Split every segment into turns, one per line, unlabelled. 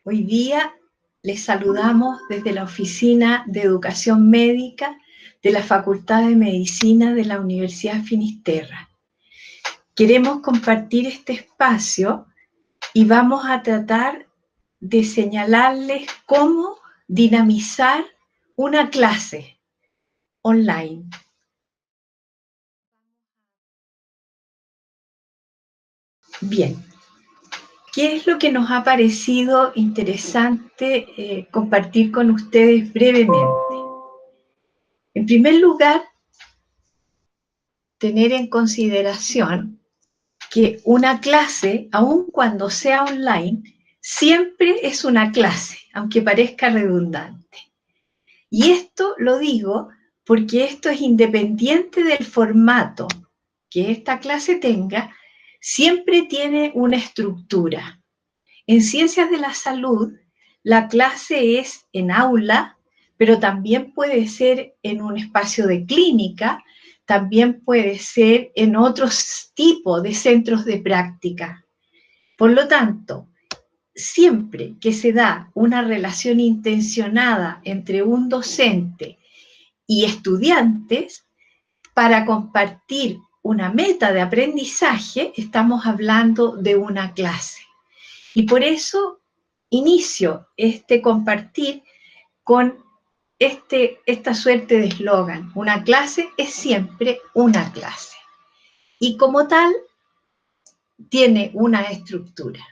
Hoy día les saludamos desde la Oficina de Educación Médica de la Facultad de Medicina de la Universidad Finisterra. Queremos compartir este espacio y vamos a tratar de señalarles cómo dinamizar una clase online. Bien, ¿qué es lo que nos ha parecido interesante compartir con ustedes brevemente? En primer lugar, tener en consideración que una clase, aun cuando sea online, siempre es una clase, aunque parezca redundante. Y esto lo digo porque esto es independiente del formato que esta clase tenga, siempre tiene una estructura. En Ciencias de la Salud, la clase es en aula, pero también puede ser en un espacio de clínica, también puede ser en otros tipos de centros de práctica. Por lo tanto, siempre que se da una relación intencionada entre un docente y estudiantes para compartir una meta de aprendizaje, estamos hablando de una clase. Y por eso inicio este compartir con esta suerte de eslogan: una clase es siempre una clase. Y como tal, tiene una estructura.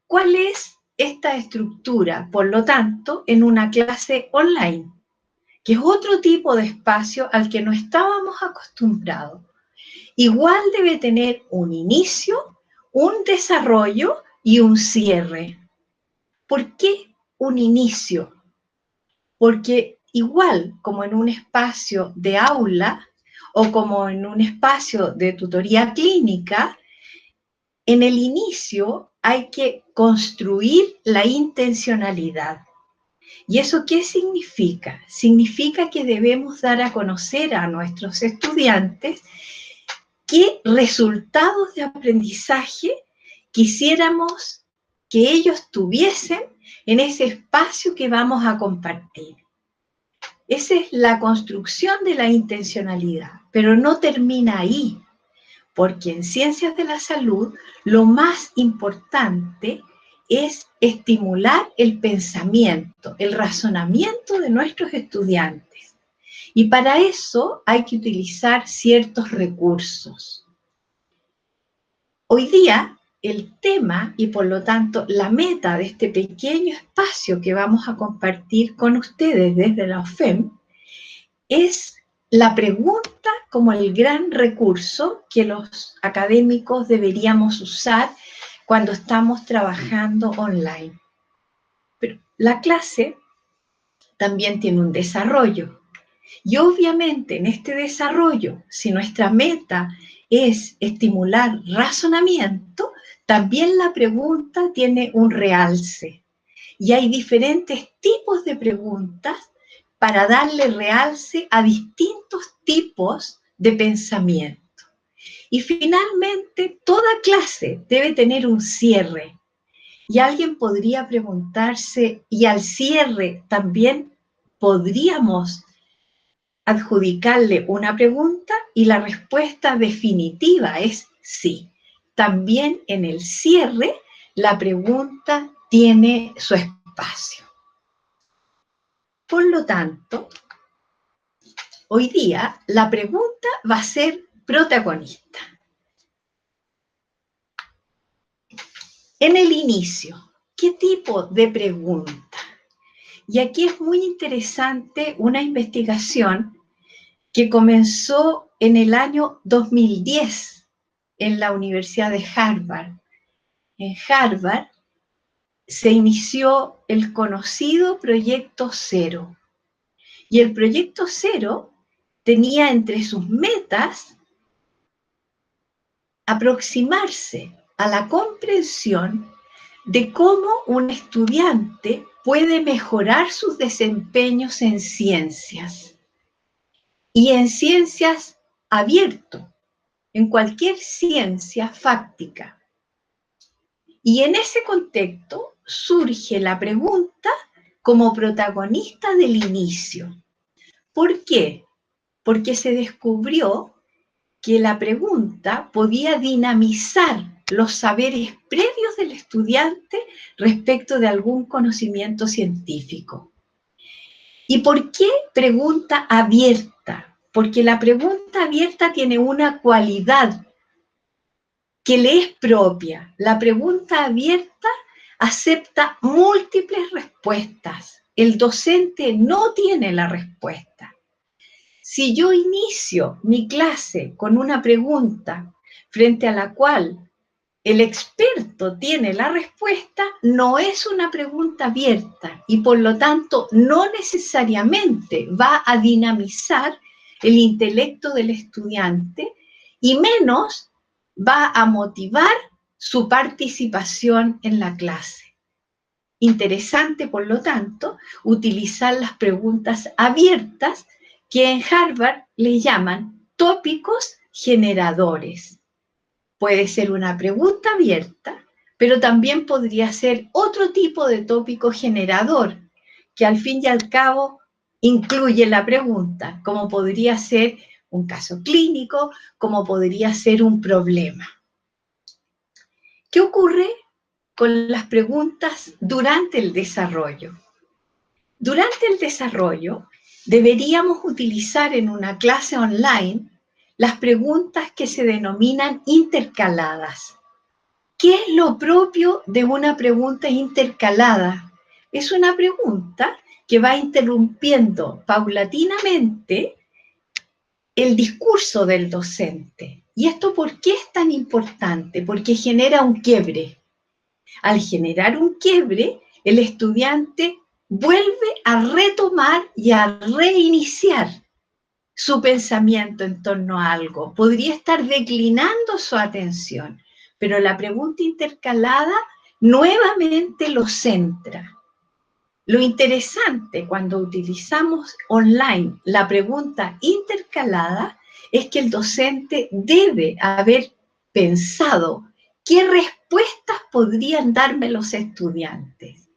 ¿Cuál es esta estructura, por lo tanto, en una clase online? Que es otro tipo de espacio al que no estábamos acostumbrados. Igual debe tener un inicio, un desarrollo y un cierre. ¿Por qué un inicio? Porque igual como en un espacio de aula o como en un espacio de tutoría clínica, en el inicio hay que construir la intencionalidad. ¿Y eso qué significa? Significa que debemos dar a conocer a nuestros estudiantes qué resultados de aprendizaje quisiéramos que ellos tuviesen en ese espacio que vamos a compartir. Esa es la construcción de la intencionalidad, pero no termina ahí, porque en Ciencias de la Salud lo más importante es estimular el pensamiento, el razonamiento de nuestros estudiantes. Y para eso hay que utilizar ciertos recursos. Hoy día, el tema y por lo tanto la meta de este pequeño espacio que vamos a compartir con ustedes desde la OFEM es la pregunta como el gran recurso que los académicos deberíamos usar cuando estamos trabajando online. Pero la clase también tiene un desarrollo. Y obviamente en este desarrollo, si nuestra meta es estimular razonamiento, también la pregunta tiene un realce. Y hay diferentes tipos de preguntas para darle realce a distintos tipos de pensamiento. Y finalmente, toda clase debe tener un cierre. Y alguien podría preguntarse, ¿y al cierre también podríamos adjudicarle una pregunta? Y la respuesta definitiva es sí. También en el cierre, la pregunta tiene su espacio. Por lo tanto, hoy día la pregunta va a ser protagonista. En el inicio, ¿qué tipo de pregunta? Y aquí es muy interesante una investigación que comenzó en el año 2010 en la Universidad de Harvard. En Harvard se inició el conocido Proyecto Cero. Y el Proyecto Cero tenía entre sus metas aproximarse a la comprensión de cómo un estudiante puede mejorar sus desempeños en ciencias. Y en ciencias abierto, en cualquier ciencia fáctica. Y en ese contexto surge la pregunta como protagonista del inicio. ¿Por qué? Porque se descubrió que la pregunta podía dinamizar los saberes previos del estudiante respecto de algún conocimiento científico. ¿Y por qué pregunta abierta? Porque la pregunta abierta tiene una cualidad que le es propia. La pregunta abierta acepta múltiples respuestas. El docente no tiene la respuesta. Si yo inicio mi clase con una pregunta frente a la cual el experto tiene la respuesta, no es una pregunta abierta y por lo tanto no necesariamente va a dinamizar el intelecto del estudiante y menos va a motivar su participación en la clase. Interesante, por lo tanto, utilizar las preguntas abiertas que en Harvard le llaman tópicos generadores. Puede ser una pregunta abierta, pero también podría ser otro tipo de tópico generador, que al fin y al cabo incluye la pregunta, como podría ser un caso clínico, como podría ser un problema. ¿Qué ocurre con las preguntas durante el desarrollo? Durante el desarrollo, deberíamos utilizar en una clase online las preguntas que se denominan intercaladas. ¿Qué es lo propio de una pregunta intercalada? Es una pregunta que va interrumpiendo paulatinamente el discurso del docente. ¿Y esto por qué es tan importante? Porque genera un quiebre. Al generar un quiebre, el estudiante vuelve a retomar y a reiniciar su pensamiento en torno a algo. Podría estar declinando su atención, pero la pregunta intercalada nuevamente lo centra. Lo interesante cuando utilizamos online la pregunta intercalada es que el docente debe haber pensado qué respuestas podrían darme los estudiantes.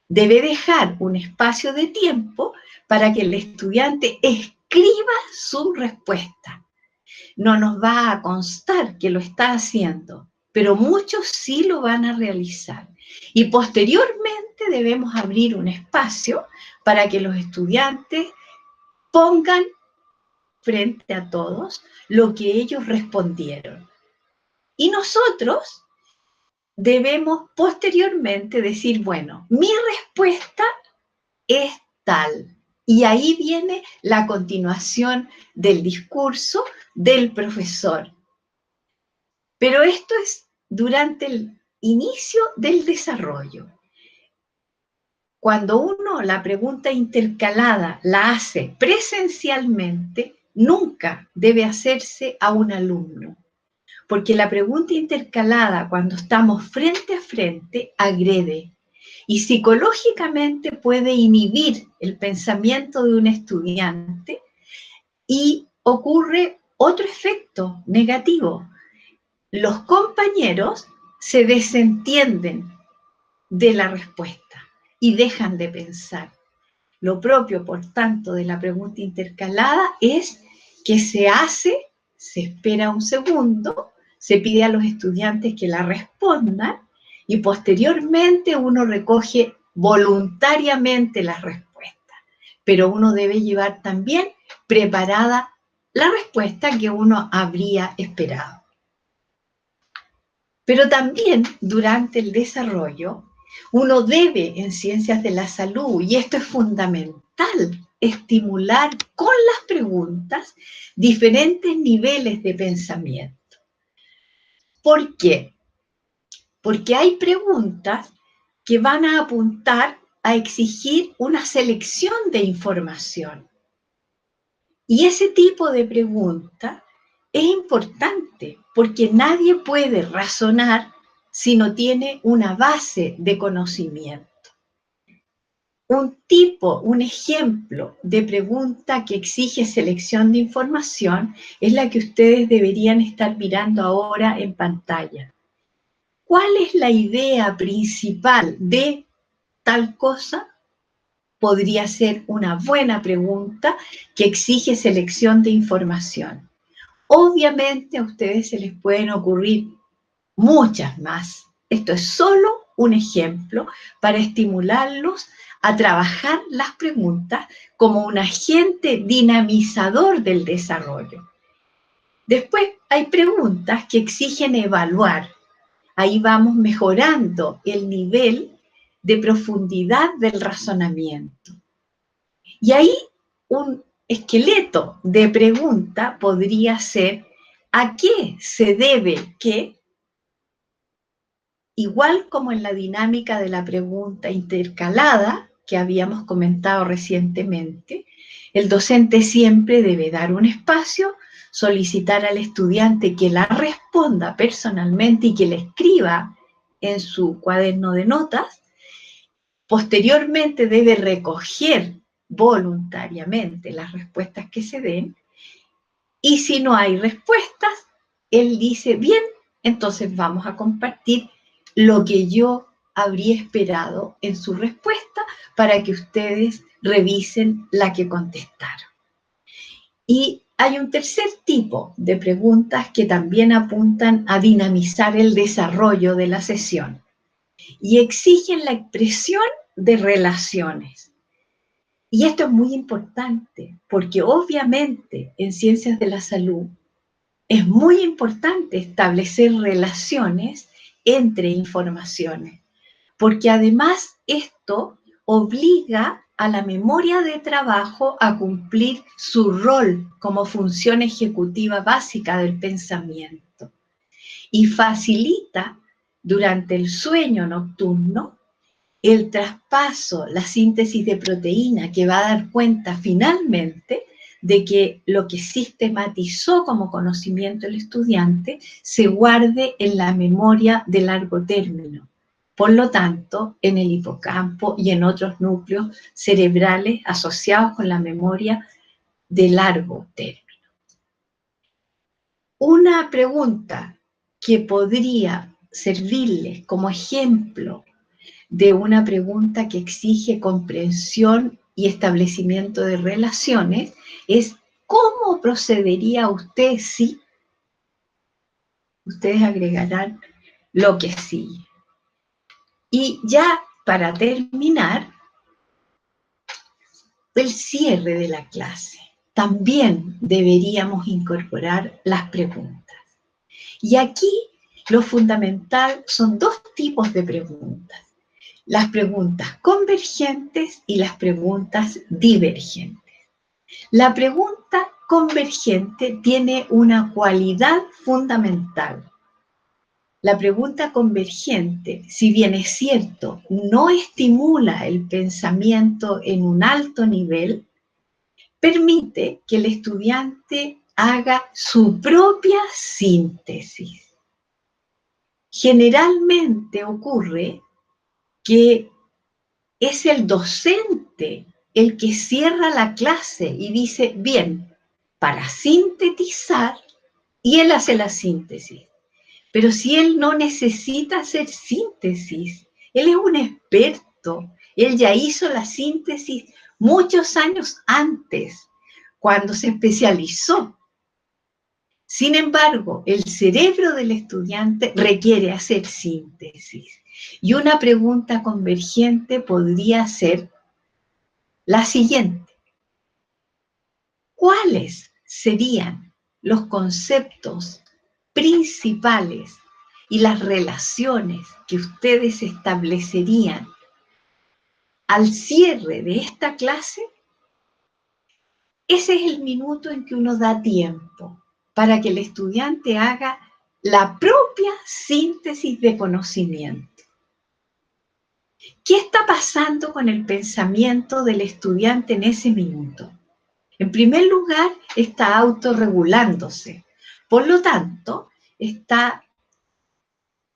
Debe dejar un espacio de tiempo para que el estudiante escriba su respuesta. No nos va a constar que lo está haciendo, pero muchos sí lo van a realizar. Y posteriormente debemos abrir un espacio para que los estudiantes pongan frente a todos lo que ellos respondieron. Y nosotros debemos posteriormente decir, bueno, mi respuesta es tal. Y ahí viene la continuación del discurso del profesor. Pero esto es durante el inicio del desarrollo. Cuando uno la pregunta intercalada la hace presencialmente, nunca debe hacerse a un alumno. Porque la pregunta intercalada, cuando estamos frente a frente, agrede. Y psicológicamente puede inhibir el pensamiento de un estudiante y ocurre otro efecto negativo. Los compañeros se desentienden de la respuesta y dejan de pensar. Lo propio, por tanto, de la pregunta intercalada es que se hace, se espera un segundo, se pide a los estudiantes que la respondan y posteriormente uno recoge voluntariamente las respuestas. Pero uno debe llevar también preparada la respuesta que uno habría esperado. Pero también durante el desarrollo, uno debe en ciencias de la salud, y esto es fundamental, estimular con las preguntas diferentes niveles de pensamiento. ¿Por qué? Porque hay preguntas que van a apuntar a exigir una selección de información. Y ese tipo de pregunta es importante porque nadie puede razonar si no tiene una base de conocimiento. Un ejemplo de pregunta que exige selección de información es la que ustedes deberían estar mirando ahora en pantalla. ¿cuál es la idea principal de tal cosa? Podría ser una buena pregunta que exige selección de información. Obviamente a ustedes se les pueden ocurrir muchas más. Esto es solo un ejemplo para estimularlos a trabajar las preguntas como un agente dinamizador del desarrollo. Después hay preguntas que exigen evaluar. Ahí vamos mejorando el nivel de profundidad del razonamiento. Y ahí un esqueleto de pregunta podría ser: ¿a qué se debe qué? Igual como en la dinámica de la pregunta intercalada que habíamos comentado recientemente, el docente siempre debe dar un espacio, solicitar al estudiante que la responda personalmente y que la escriba en su cuaderno de notas. Posteriormente debe recoger voluntariamente las respuestas que se den, y si no hay respuestas, él dice: bien, entonces vamos a compartir lo que yo habría esperado en su respuesta para que ustedes revisen la que contestaron. Y hay un tercer tipo de preguntas que también apuntan a dinamizar el desarrollo de la sesión y exigen la expresión de relaciones. Y esto es muy importante porque obviamente en ciencias de la salud es muy importante establecer relaciones entre informaciones, porque además esto obliga a la memoria de trabajo a cumplir su rol como función ejecutiva básica del pensamiento y facilita durante el sueño nocturno el traspaso, la síntesis de proteína que va a dar cuenta finalmente de que lo que sistematizó como conocimiento el estudiante se guarde en la memoria de largo término. Por lo tanto, en el hipocampo y en otros núcleos cerebrales asociados con la memoria de largo término. Una pregunta que podría servirles como ejemplo de una pregunta que exige comprensión y establecimiento de relaciones es: ¿cómo procedería usted si? Ustedes agregarán lo que sigue. Y ya para terminar, el cierre de la clase. También deberíamos incorporar las preguntas. Y aquí lo fundamental son dos tipos de preguntas: las preguntas convergentes y las preguntas divergentes. La pregunta convergente tiene una cualidad fundamental. La pregunta convergente, si bien es cierto, no estimula el pensamiento en un alto nivel, permite que el estudiante haga su propia síntesis. Generalmente ocurre que es el docente el que cierra la clase y dice: bien, para sintetizar, y él hace la síntesis. Pero si él no necesita hacer síntesis, él es un experto, él ya hizo la síntesis muchos años antes, cuando se especializó. Sin embargo, el cerebro del estudiante requiere hacer síntesis. Y una pregunta convergente podría ser la siguiente: ¿cuáles serían los conceptos principales y las relaciones que ustedes establecerían al cierre de esta clase? Ese es el minuto en que uno da tiempo para que el estudiante haga la propia síntesis de conocimiento. ¿Qué está pasando con el pensamiento del estudiante en ese minuto? En primer lugar, está autorregulándose. Por lo tanto, está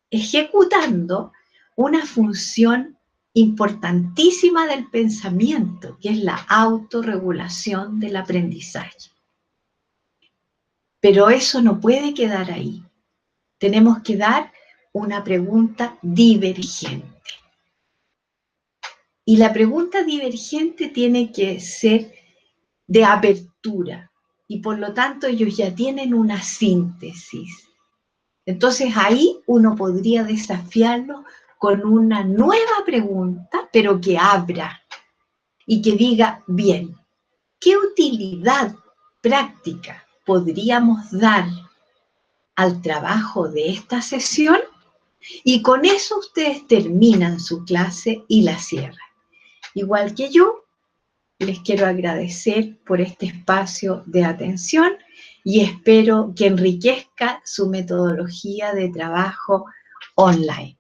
ejecutando una función importantísima del pensamiento, que es la autorregulación del aprendizaje. Pero eso no puede quedar ahí. Tenemos que dar una pregunta divergente. Y la pregunta divergente tiene que ser de apertura, y por lo tanto ellos ya tienen una síntesis. Entonces ahí uno podría desafiarlo con una nueva pregunta, pero que abra y que diga, bien, ¿qué utilidad práctica podríamos dar al trabajo de esta sesión? Y con eso ustedes terminan su clase y la cierran. Igual que yo, les quiero agradecer por este espacio de atención y espero que enriquezca su metodología de trabajo online.